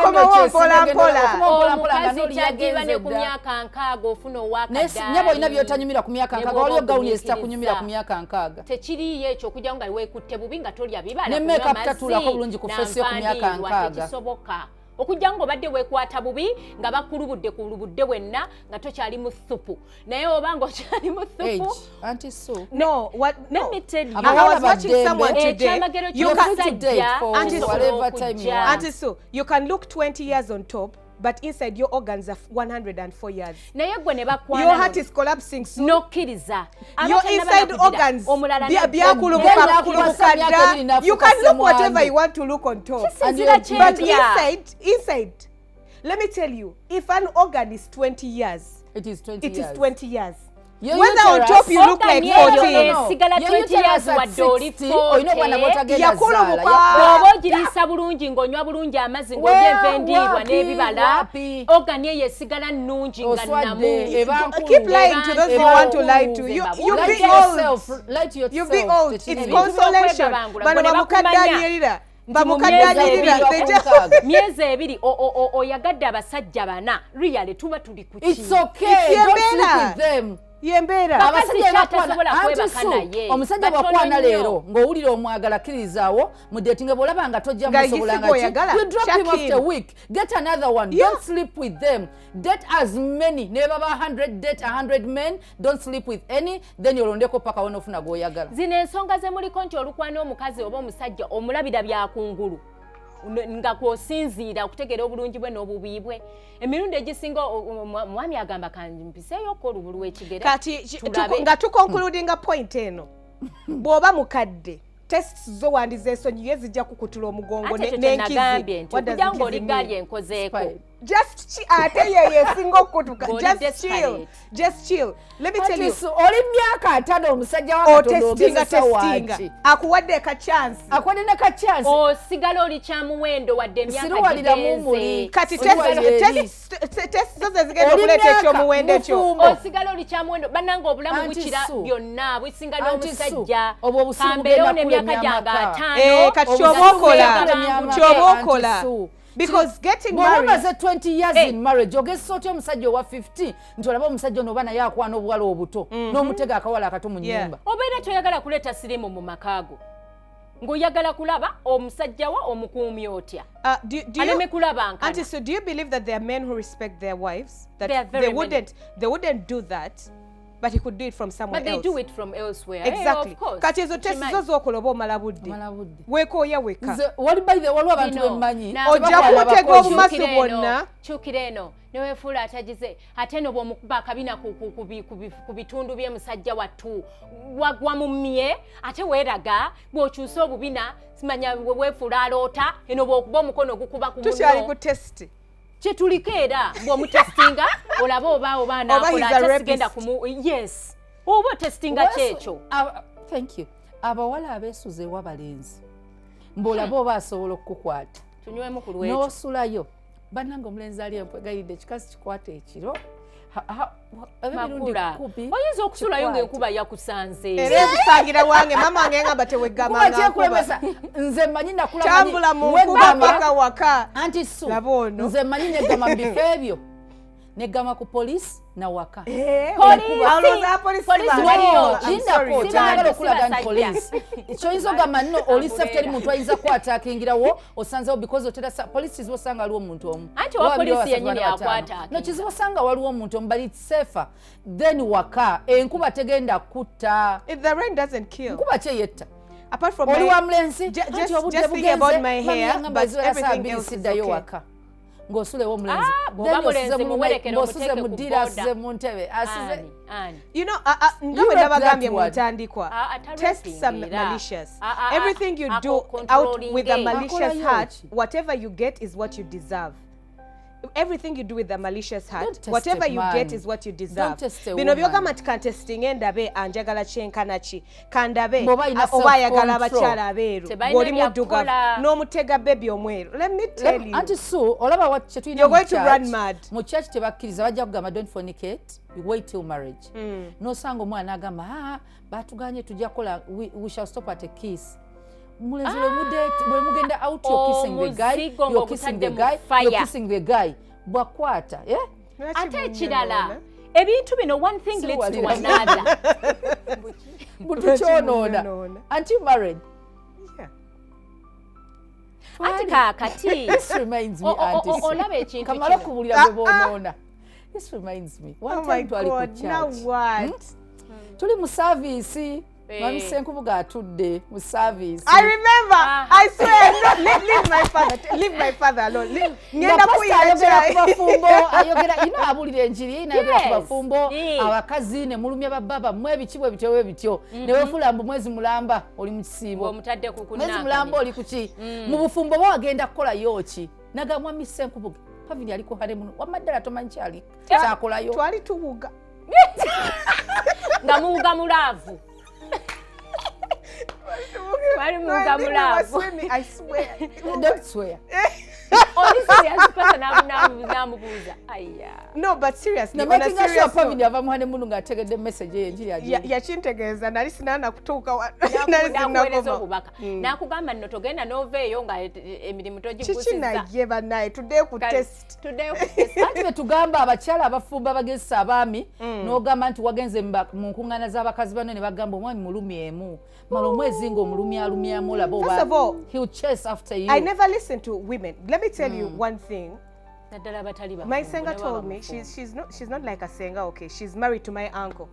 omukazi kyagiba ne ku myaka nkaaga ofuna owakaddaali nyabo olina byotanyumira ku myaka nkaaga waliyo gawuni ezitakunyumira ku myaka nkaaga tekiriyo ekyo okujja nga weekutte bubi nga tolya bibala ne make up tatuulako bulungi ku feesi yo ku myaka nkaaga kisoboka okujja ng'obadde weekwata bubi nga bakulubudde kulubudde wenna nga tokyali mu thupu naye oba ng'okyali mu thupu Auntie Sue. No, what? No. Let me tell you. I was watching someone today. Ekyamagero You can ky'omusajja whatever time you want. Auntie Sue, you can look 20 years on top, but inside your organs are 104 years. naye gwe ne bakwana Your heart is collapsing soon. nokkiriza Your inside organs, you can look whatever you want to look on top. But inside, let me tell you, if an organ is 20 years, It is 20 it years. is 20 years. Your Whether on uterus- top you look like 14. sigala 20 years wadde oli 40 Yakulubuka. bw'oba ogiriisa bulungi ng'onywa bulungi amazzi ng'ogyeva endiirwa n'ebibala ogani eyo esigala nnungi nga namu Keep lying to those who want to lie to you. You Lie be to yourself. old. Lie to yourself. You be old. That It's is- consolation. Bano bamukaddanirira. Bamukaddanirira. myezi ebiri oyagadde abasajja bana really tuba tuli ku It's ki okay. Don't sleep Yembeera. with them. Yembeera. Abasajja batasobola kwebaka naye. Omusajja bw'akwana leero ng'owulira omwagala kkirizaawo mu dating bw'olaba nga tojja musobola nga oyagala, you drop him check after a him. week. Get another one. Yeah. Don't sleep with them. Date as many. Ne baba 100, date 100 men. Don't sleep with any. Then yolondeko paka wonofuna gw'oyagala. zino ensonga ze muliko nti olukwana omukazi oba omusajja omulabira byakungulu nga kw'osinziira okutegeera obulungi bwe n'obubi bwe emirundi egisinga mwami agamba kampiseeyoko olubulu w'ekigere Kati tulabe. nga tukonkludinga point eno. Bw'oba mukadde, tests zo wandiza ensonyi ye zijja kukutula omugongo ate ekyo kyenagambye n'enkizi. nti What does okujja nkizi ng'oligali mean? enkozeeko Just ate ye yesinga okutuka. Ng'oli Just desperate. chill. Just chill. Let me tell you. Oli myaka 5 omusajja wa Katonda ogezesa waaki. Akuwadde ka chance. Akwadde ne ka chance. osigala oli kyamuwendo wadde emyaka Siruwalira mu gigenze muli. Kati Oli test zo ze zigenda okuleeta ekyomuwendo ekyo. mufumbo. osigala oli kyamuwendo bannanga obulamu Auntie bukira Sue. byonna businga Auntie n'omusajja Sue, obwo obusiru kambeerewo bugenda n'emyaka kulemya gyange amaka. 5 Kati ky'oba okola. Ky'oba okola. Because getting married. Bw'obaze 20 years in marriage ogezesa otya omusajja owa 50 nti olaba omusajja ono oba naye akwana obuwala obuto n'omutega akawala akato mu nnyumba. obeera toyagala kuleeta sirimu mu makaago ng'oyagala kulaba omusajja wo omukuumi otya aleme kulaba nkana. Auntie, so do you believe that there are men who respect their wives? That There are very they wouldn't do that, but he could do it from somewhere but they else. do it from elsewhere. Exactly. Of course. Kati ezo test zo z'okola oba omala budde. Weekooya weka. Nze wali by the waliwo abantu bemmanyi. Ojja kutega obumasu bwonna. Kyukira eno neweefuula atagize ate eno bw'omukuba akabina ku bitundu by'emusajja wattu wamumye ate weeraga bw'okyusa obubina simanya weefuula aloota eno bw'okuba omukono gukuba ku Tukyali ku muno test. kyetuliko era bw'omutestinga olaba oba anaakola ate sigenda yes oba otestinga kyekyo. Thank you. Abawala abeesuze ewa balenzi mb'olaba oba asobola okukukwata tunywemu ku lwekyo n'osulayo bannanga omulenzi ali empwegayidde ekikazi kikwata ekiro makula oyinza okusulayo ng'enkuba yakusanze Era ekusangira wange mama wange ngamba teweggama kyekwemesa nze mmanyi tambula mu nkuba mpaka waka. Anti Sue, Laba ono. nze mmanyi neggama mu bifo ebyo neggama ku polisi na waka. Kyagala okulaga nti polisi kyoyinza ogamba nno oli safe teri muntu ayinza kukwataakingirawo osanzewo because otera polisi ziba osanga waliwo omuntu omu anti owa polisi yennyini akwata no kiziba osanga waliwo omuntu omu but it's safer then waka enkuba tegenda kutta If the rain doesn't kill. nkuba kyeyetta Apart from oli my, wa mulenzi just think about my hair, but everything else is siddayo okay. waka ng'osulewo omulenzi bw'oba mulenzi muwerekere ng'osuze omuteeke mu ku ddira boda. asuze mu ntebe asuze You know, nga bwe nabagambye mu ntandikwa, Taraping tests are era. malicious. Everything you do out controlling with a game. malicious Akola heart, yoki. whatever you get is what you deserve. Everything you do with a malicious heart, Don't test whatever a you man. get is what you deserve. Don't test a Bino woman. byogamba nti kantesting endabe anjagala kyenkana ki kandabe Bw'oba alina oba ayagala self-control. abakyala abeeru Tebalina ng'oli muddugavu byakukola. n'omutega bebi omweru. Let me tell you. Anti Sue, olaba kyetulina You're going to run mad. mu church tebakkiriza bajja kugamba don't fornicate you wait till marriage n'osanga omwana agamba batuganye tujja kukola we shall stop at a kiss mulenzi bwe mugenda out you're kissing the guy Omuzigo you're kissing the guy fire. you're kissing the guy bwakwata ate ekirala ebintu bino one thing leads to another butu kyonoona anti married Yeah. ati kaakati This reminds me, auntie. olaba ekintu Kamala kino. kubulira bwe bonoona. This reminds me. Oh One my time twali ku God, now church. what? Tuli mu service. Mami Senkubuga atudde mu service. I remember. I swear. No, leave my father alone. Ngenda ayogera ku kuyiga bafumbo, ayogera ino abulira enjiri ayogera ku Yes. bafumbo, abakazi ne mulumya bababa mwe bikiwe bityo bityo. Ne wefula mbu mwezi mulamba oli mu kisiibo. Omutadde ku Mwezi kunaka. mulamba oli kuki? Mu bufumbo bo agenda kukola yoki. Naga Mwami Senkubuga. Pavini ali ku hale muno. Wamaddala tomanyi kyali. Kyakolayo. Twali tubuga. Nga muwuga mulaavu. Twali muwuga mulaavu. I swear. Don't swear. Oli serious person namubuuza. Aya. No, but seriously, Na on a making sure serious Pavini note, ava mu hale muno ng'ategedde message y'enjiri agiye. yakintegeeza nali sinaana kutuuka Nakuweereza obubaka. Nakugamba nno togenda n'oveeyo nga emirimu kiki togigusizza. naye bannaye tuddeyo ku test. Tuddeyo ku test. Ati betugamba abakyala abafumba abagezesa abaami n'ogamba nti wagenze mu nkuŋŋaana z'abakazi bano ne bagamba omwami mulumi emu mala omwezi ng'omulumi alumyamu olaba First of all, he'll chase after you. I never listen to women. Let me tell you one thing. Naddala abatali bafumbo, My ne senga baba told me bafumbo. she's not like a senga. Okay, she's married to my uncle.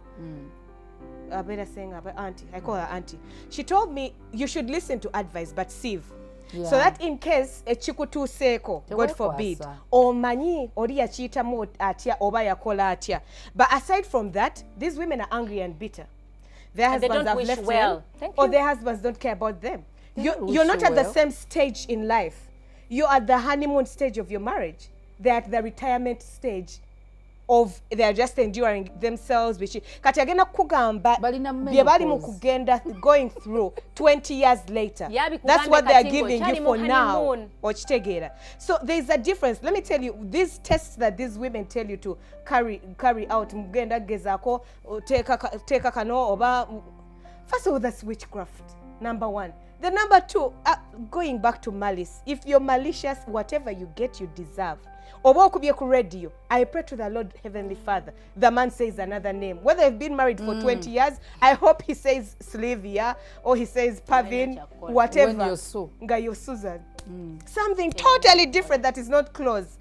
I better senga, but auntie. I call her auntie. She told me you should listen to advice, but sieve. So that in case echikutu seko, God forbid, omanyi ori yachita mu atya oba yakola atya. But aside from that, these women are angry and bitter. Their And they husbands don't have wish left well. them, Thank or you. their husbands don't care about them. don't You're wish not you at the well. same stage in life. You're at the honeymoon stage of your marriage. They're at the retirement stage of they're just enduring themselves. Kati agenda kugamba Balina bye bali mu menopause. kugenda going through 20 years later. Yabi That's kugambe what they are kati giving ng'okyali you mu for now. honeymoon. Okitegeera. So there's a difference. Let me tell you, these tests that these women tell you to carry out, mugenda gezaako teeka kano oba. First of all, that's witchcraft. Number one. The number two, going back to malice. If you're malicious, whatever you get, you deserve. Oba okubye ku radio, I pray to the Lord Heavenly Father. The man says another name. Whether you've been married for 20 years, I hope he says Sylvia or he says Pavin, whatever. When you're so. Nga you're Susan. Something totally different that is not close.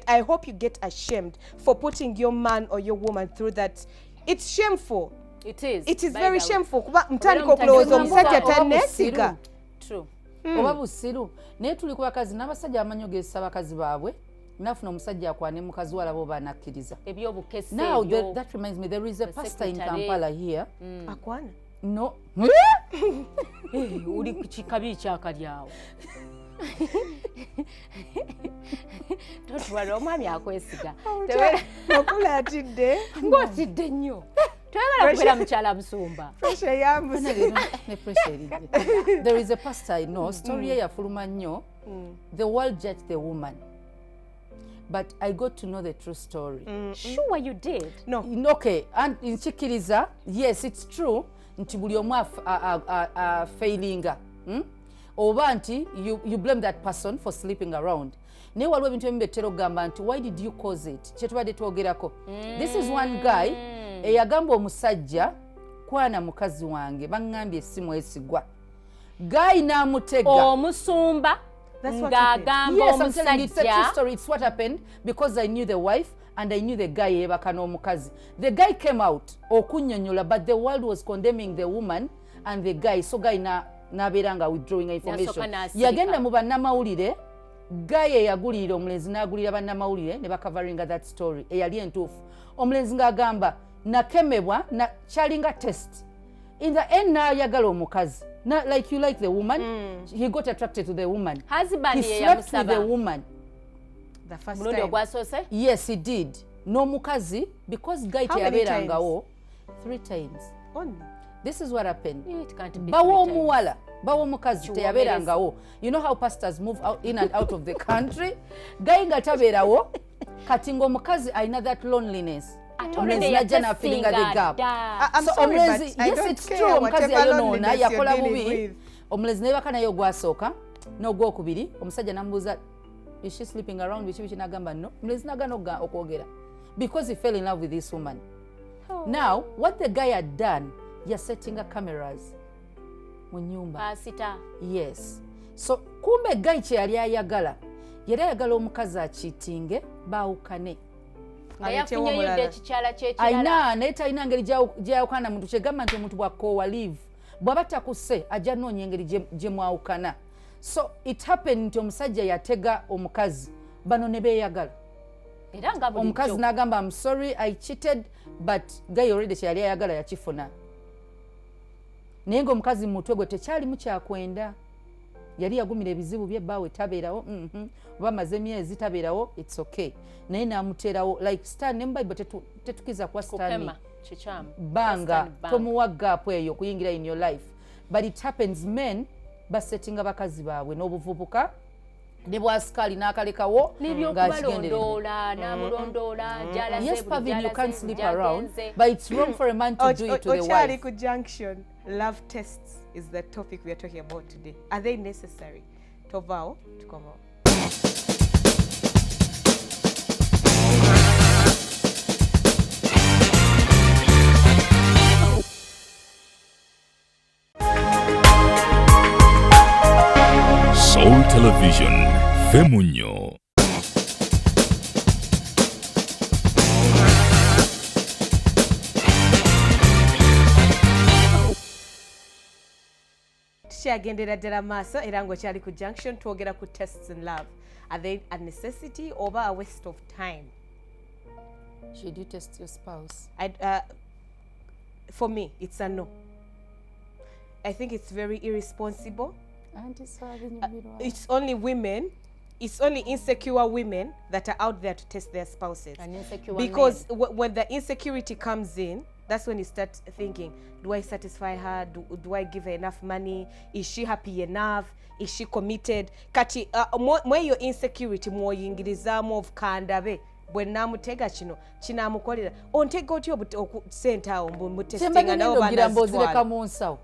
I hope you get ashamed for putting your man or your woman through that. It's shameful. It is. It is by very the way. shameful. Kuba mtandika okulowooza omusajja tanneesiga. True. Oba busiru naye tuli ku bakazi n'abasajja abamanyi ogezesa abakazi baabwe nafuna omusajja akwane mukazi walaba oba anakkiriza. Ebyobukese Now ebyo. that reminds me, there is a pastor in secretary. Kampala here. Akwana. No. Uli ku kikabi kyakalyawo. Don't worry, omwami akwesiga. Okula atidde. Ng'otidde nnyo. Toyagala kubeera mukyala musumba. Pressure yambuze. Ne pressure eridde. There is a pastor I know, story ye yafuluma nnyo. The world judged the woman. But I got to know the true story. Sure you did. No. Okay, and nkikkiriza, yes, it's true nti buli omu failinga. Oba nti you blame that person for sleeping around. Naye waliwo ebintu ebimu betera okugamba nti why did you cause it? Kyetubadde twogerako. This is one guy eyagamba omusajja kwana mukazi wange baŋŋambye essimu esigwa. Guy n'amutega. Omusumba That's what ng'agamba Yes, I'm telling you, it's a true omusajja. story. It's what happened because I knew the wife and I knew the guy yebaka n'omukazi. The guy came out okunnyonnyola, but the world was condemning the woman and the guy. So guy n'abeera nga withdrawing information. Yagenda mu bannamawulire, guy eyagulirira omulenzi n'agulira bannamawulire ne bakavaringa that story. Eyali entuufu. Omulenzi ng'agamba nakemebwa na kyalinga test. In the end n'ayagala omukazi. Like you like the woman, he got attracted to the woman. Husband He ye slept with the yamusaba. woman. The first Mulundi time. ogwasoose? Yes, he did. N'omukazi, because guy How many teyabeerangawo 3 times. Only. This is what happened. It can't be Bawo 3 times. omuwala, bawo omukazi Kiwomereza. teyabeerangawo. You know how pastors move out, in and out of the country? Guy nga tabeerawo, kati ng'omukazi alina that loneliness. Omulenzi najja n'afiringa the gap. I'm So sorry, omulenzi, but I yes, don't it's care true, omukazi whatever yayonoona, loneliness you're yakola dealing bubi. with. Omulenzi n'ebaka naye ogwasooka, n'ogwokubiri, omusajja n'amubuuza, is she sleeping around? Biki n'agamba no. Omulenzi n'agaana okwogera. Because he fell in love with this woman. Now, what the guy had done, you're setting up cameras mu nyumba. Pasita. Yes. so kumbe guy kye yali ayagala yali ayagala omukazi akiitinge baawukane nga yafunyeyo dde ekikyala kyekirala ayina naye talina ngeri gyayawukana muntu kyegamba nti omuntu bwakoowa live bw'aba takuse ajja noonya engeri gye mwawukana so it happened nti omusajja yatega omukazi bano ne beeyagala era nga omukazi n'agamba I'm sorry I cheated but guy already kyeyali ayagala yakifuna naye ng'omukazi mu mutwe gwe tekyalimu kyakwenda yali yagumira ebizibu bye bbaawe tabeerawo oba maze emyezi tabeerawo it's okay naye n'amuteerawo like stan ne mu Bible tetukiza kwa stani banga tomuwa gaapu eyo okuyingira in your life but it happens men basettinga bakazi baabwe n'obuvubuka ne bwasikaali n'akalekawo n'ebyokubalondoola n'amulondoola yes Pavin you can't sleep around but it's wrong for a man to do it to the wife. Ku Junction, love tests is the topic we are talking about today. Are they necessary? Tovao tukomo. Soul Television, Femunyo. Agendera ddala maaso era ng'okyali ku Junction twogera ku tests in love. Are they a necessity or a waste of time? Should you test your spouse? For me, it's a no. I think it's very irresponsible. It's only women, it's only insecure women that are out there to test their spouses. Because when the insecurity comes in, that's when you start thinking, do I satisfy her? Do I give her enough money? Is she happy enough? Is she committed? Kati, mwe yo insecurity mwoyingirizamu of kandabe. Bwe namutega kino kinamukolera ontega otyo sente awo mbutestinga nawo banazitwala mu nsawo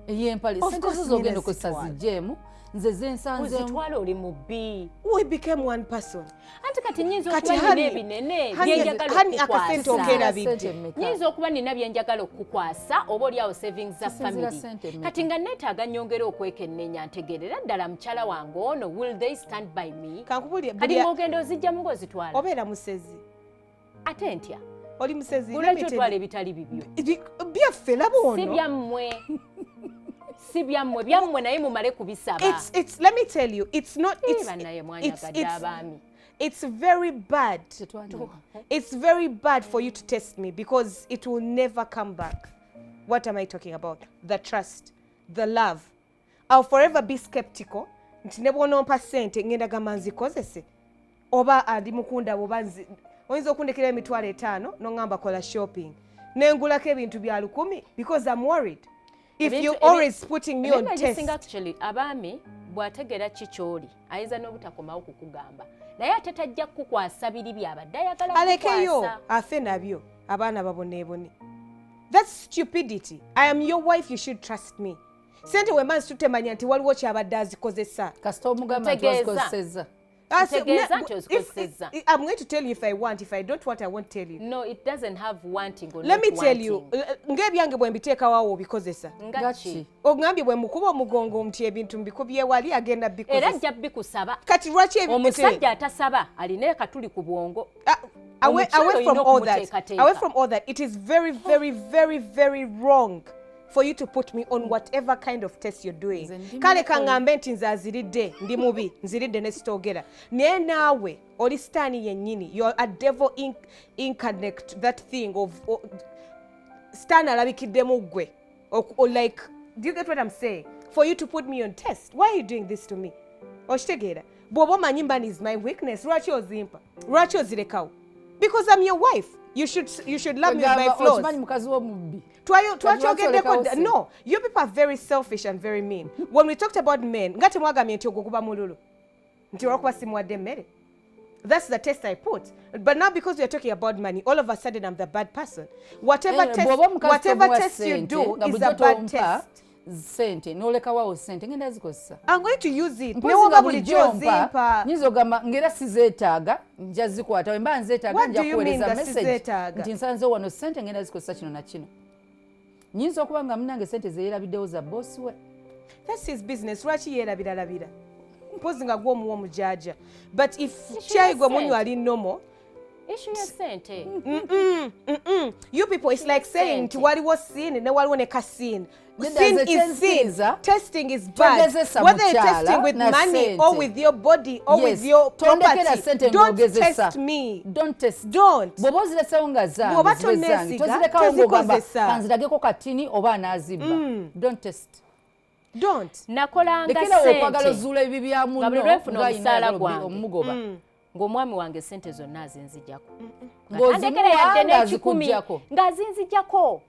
ey'empale sente zo zogenda okussa zijjeemu nze zensanze zitwala oli mu bbi we became one person anti kati nyinza okuba nina ebinene byenjagala okukwasa nyinza okuba nina byenjagala okukwasa oba oliawo savings za family kati nga neetaaga nnyongera okwekenneenya ntegeerera ddala mukyala wange ono will they stand by me kati ng'ogenda ozijjamu ng'ozitwala obeera musezi ate ntya oli musezi bulwaki otwala ebitali bibyo byaffe laba ono si byammwe si byammwe byammwe naye mumale kubisaba let me tell you it's not it's very bad it's very bad for you to test me because it will never come back. What am I talking about? The trust, the love. I'll forever be skeptical nti ne bw'onompa ssente ngenda gamba nzikozese oba andi mukunda oba oyinza okundekera emitwalo 5 n'ongamba kola shopping nengulako ebintu bya 1,000 because I'm worried. If you're always putting me on test. Actually, abaami bw'ategeera kikyoli ayinza n'obutakomawo kukugamba naye ate tajja kukwasa biri byabadde ayagala kukwasa. Alekeyo afe nabyo abaana baboneebone. That's stupidity. I am your wife, you should trust me. Sente we manzi tutemanya nti waliwo kyabadde azikozesa. Kasita omugamba nti wazikozesezza. I'm going to tell you if I want. If I don't want, I won't tell you. No, it doesn't have wanting or Let me tell you. Ngebyange bwe mbiteekawo obikozesa. Ngachi. Ogambye bwe mukuba omugongo nti ebintu mbikubye wali agenda bikozesa. Era njja bikusaba. Kati lwaki ebintu omusajja atasaba alina katuli ku bwongo. Away from all that, it is very, very, very, very wrong for you to put me on whatever kind of test you're doing. Kale kangambe nti nze aziridde ndi mubi nziridde ne sitogera naye naawe oli stani yennyini you're a devil incarnate that thing of stan alabikiddemu ggwe like do you get what I'm saying? For you to put me on test, why are you doing this to me? Okitegeera bw'oba omanyi mbani is my weakness lwaki ozimpa lwaki ozirekawo because I'm your wife. You should love me with my flaws. No, you people are very selfish and very mean. When we talked about men, ngati mwagamye nti ogokuba mululu. Nti olwokuba simwadde mmere. That's the test I put. But now because we are talking about money, all of a sudden I'm the bad person. Whatever test you do is a bad test. Sente nolekawo sente ngenda zikozesa. I'm going to use it. Newoga bulijjo zimpa. Nyizo gamba ngera sizeetaaga nja zikwata wemba nzeetaaga nja kuweereza message nti nsanze wano sente ngenda zikozesa kino na kino. Nyinza okuba nga munange sente zeerabiddewo za boss we. That's his business. Lwaki yerabiralabira mpozi nga gw'omuwa omujaja. But if chai gwe munywa ali normal, issue ya sente. You people, it's like saying nti waliwo sin ne waliwo ne kasin. Then Sin there's a is sin. tensiza. Testing is bad. Togezesa Whether you're mukyala testing with na money sente. or with your body or with your Tondekera property, sente don't ng'ogezesa. test me. Don't test. Don't. Bw'oba oziresewo nga zange Bw'oba zibe zange. tonneesiga, Tozirekawo ng'ogamba tozikozesa. kanzirageko katini oba anaazibba. Don't test. Don't. Nakolanga Lekera okwagala sente. ozuula ebibi bya munno Nga buli lwefuna ng'ayina omusaala yalobi gwange. omugoba. Ng'omwami wange sente zonna azinzijjako. Ng'ozimuwa yadde n'ekikumi ng'azikuggyako. ng'azinzijjako.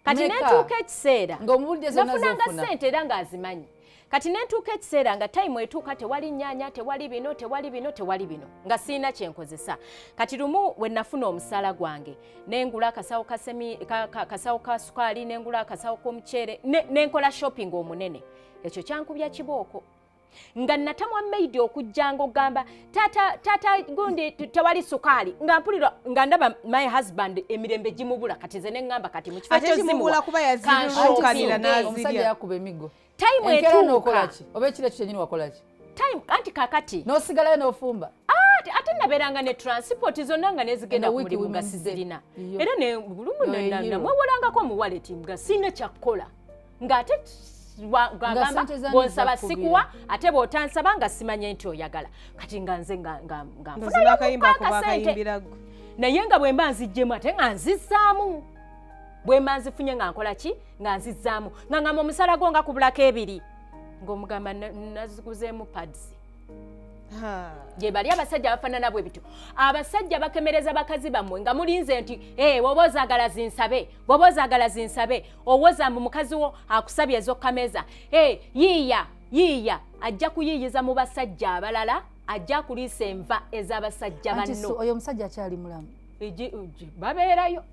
Kati Meka. n'entuuka ekiseera Ng'omubudde zonna nafunanga z'ofuna. sente era ng'azimanyi. Kati n'entuuka ekiseera nga tayimu etuuka tewali nnyaanya, tewali bino, nga sirina kye nkozesa. Kati lumu we nafuna omusaala gwange n'engula akasawo ka sukaali, n'engula akasawo k'omuceere, n'enkola shopping omunene. Ekyo kyankubya kibooko. Nga natamwa maidi okujja ng'ogamba taata gundi tewali sukaali nga mpulira nga ndaba my husband emirembe gimubula kati ze neŋŋamba kati mu kifo Ate gimubula kuba yazirunkanira n'azirya. Omusajja yakuba emigo. time Enkera n'okola etuuka ki? Oba ekiro ekyo kyennyini wakola ki? time anti kakati N'osigalayo n'ofumba. ate nabeeranga ne transport zonna nga nezigenda And a ku week mulimu nga women's sizirina day. Iyo. era ne bulumu Iyo. namwewolangako mu wallet nga sirina kyakukola ng'ate Nga sente zange bw'onsaba zakubira. sikuwa ate bw'otansaba nga simanye nti oyagala kati nga nze nga Nzina akayimba nfunayo kuba akasente akayimbira gwe. naye nga bwe mba nzijjemu ate nga nzizzaamu bwe mba nzifunye nga nkola ki nga nzizzaamu nga ngamba omusala gwo nga kubulako ebiri ng'omugamba naziguzeemu pads gye bali abasajja abafaanana bwe bityo abasajja bakemereza bakazi bammwe nga mulinze nti woba ozaagala zinsabe owoza mbu mukazi wo akusabye ezokkameza yiiya ajja kuyiiyiza mu basajja abalala ajja kuliisa enva ez'abasajja banno Oyo omusajja akyali mulamu. babeerayo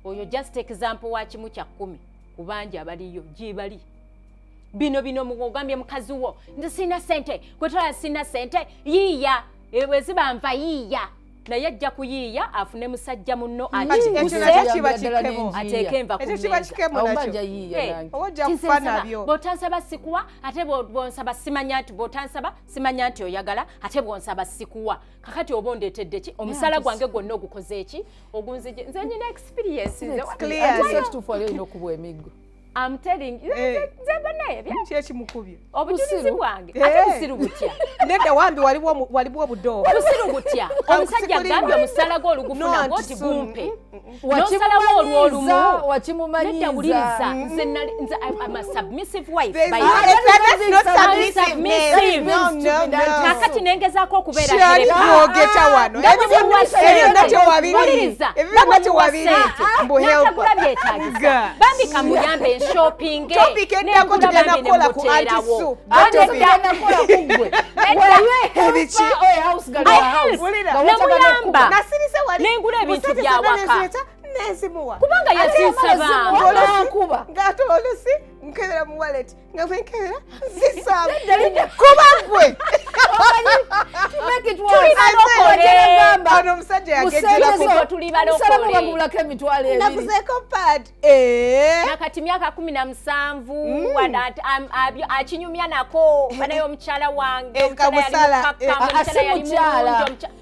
oyo just example wa kimu kya 10 ku bangi abaliyo gyebali bino mugambye mukazi wo nze sina sente kwetwala sina sente yiiya bwe ziba nva yiiya naye ajja kuyiiya afune musajja munno ateeke enva ku mmeeza ojja kufa nabyo. bw'otansaba sikuwa ate bw'onsaba simanya nti oyagala ate bw'onsaba sikuwa kakati oba ondeetedde ki omusala gwange gwonna ogukoze eki ogunzije nze nyina experience Ekituufu wali olina okubwa emigo. I'm telling you nze banaye Ki ekimukubye? obujulizi bwange ate busiru butya Nedda wambi waliwo obudoowo. busiru butya omusajja agambye omusala gwo olugufuna goti gumpe n'osalawo olwo olumu nedda wuliriza nze I'm a submissive wife by That's not submissive. submissive. No. kakati nengezaako okubeera Kyali hereba bwogeta wano. Ebyo nakyo wabiri. Wuliriza. Ebyo nakyo wabiri. Mbu natagula help. byetaagisa bambi kamuyambe shopping Topic eddako tugenda kukola ku Antisu. Ebiki? namuyamba Nasirise wali. nengula ebintu byawaka nezimuwa. kubanga yazinsaba Ng'ate olusi nkebera mu wallet. Nga bwe nkebera zisaba. Kuba gwe. Ono omusajja yagejjera tuli balokole nakuzeeko pad. nakati myaka 17 akinyumya nako banaye omukyala wange mukyala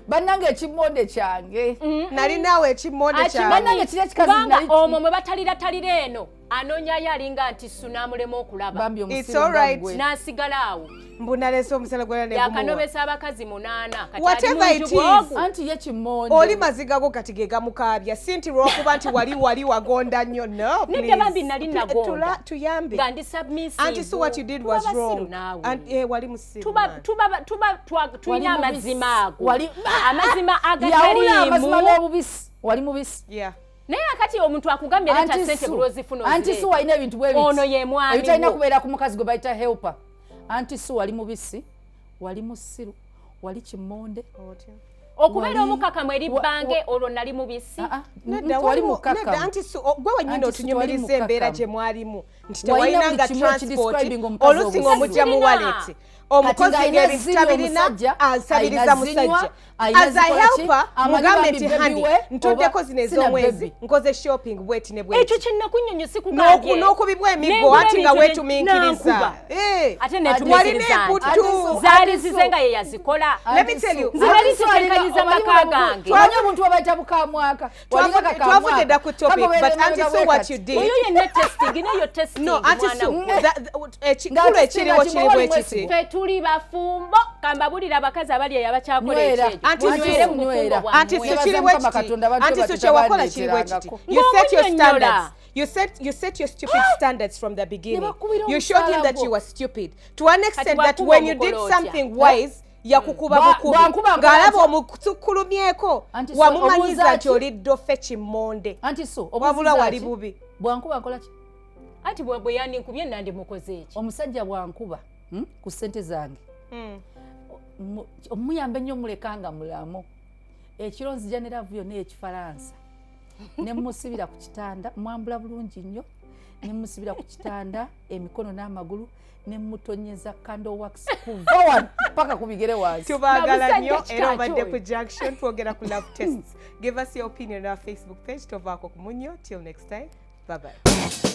bannange ekimmonde kyange Nalinaawe ekimmonde kyange. bannange kiri ekikazi kubanga omwo mwe bataliratalira eno anoonyayo alinga nti sunamulema okulaba bambi It's all right. omusiru n'asigala awo Mbu naleese omusala gwera ne gumuwa. yakanobesa abakazi 8 kati Whatever ali it muntu is. gwogu anti ye kimmonde Oli maziga go kati ge gamukaabya si nti lw'okuba nti wali wagonda nnyo. No, nedda bambi nali nagonda tuyambe. nga ndi submissive Anti so what you did was Tuba basiru wrong. naawe. Wali musiru. tulina Wali amazima ago Wali- amazima yawula amazima agataliimu n'obubisi wali mubisi Yeah. naye akati omuntu akugambye leta sente bulozifuna anti su walina ebintu bwe biti ono ye mwami ebitalina wo. kubeera ku mukazi gwe bayita helper anti su wali mubisi wali musiru wali kimmonde okubeera omukakamu eri bbange olwo nali mubisi Nedda wali Nedda mukakamu anti gwe wennyini Anti otunyumiriza si twali embeera mukakamu. gye mwalimu. nti tewayinanga transport olusinga omujja mu wallet omukozi ng'ebintu tabirina ansabiriza musajja as a helper mugambe nti hani ntoddeko zino ez'omwezi nkoze shopping bweti ne bweti ekyo kyennakunnyonnyo sikugambye n'okubibwa emigo ate nga weetuminkiriza ate netuminkiriza zaali zize nga ye yazikola zibali zitenkaniza maka gange wanya omuntu wabayita bukamwaka twavudde dda ku topic but anti so what you did oyo yenna testing neyo testing no anti so ekikulu ekiriwo kiri bwe kiti ffe tuli bafumbo kambabulira abakazi abali eyabakyakola ekyejo anti so kiri bwe kiti anti so kyewakola kiri bwe kiti you set your standards. You set your stupid standards from the beginning. You showed him that you were stupid. To an extent that when you did something wise, yakukuba bukubi. Ng'alaba omukulumyeko wamumanyiza nti olidde offe kimmonde. Wabula wali bubi. Bwankuba nkola ki? Anti bwe yandinkubye nandi mukoze eki. Omusajja bwankuba ku ssente zange. Omuyambe nnyo mulekanga mulamu. Ekiro nzija ne laavu yonna ekifalansa. Ne musibira ku kitanda mwambula bulungi nnyo ne musibira ku kitanda emikono n'amagulu ne mutonyeza candle wax kuva wano paka ku bigere wansi. Tubaagala nnyo era obadde ku Junction twogera ku love tests. Give us your opinion on our Facebook page. Tovaako ku Munyo. Till next time. Bye bye.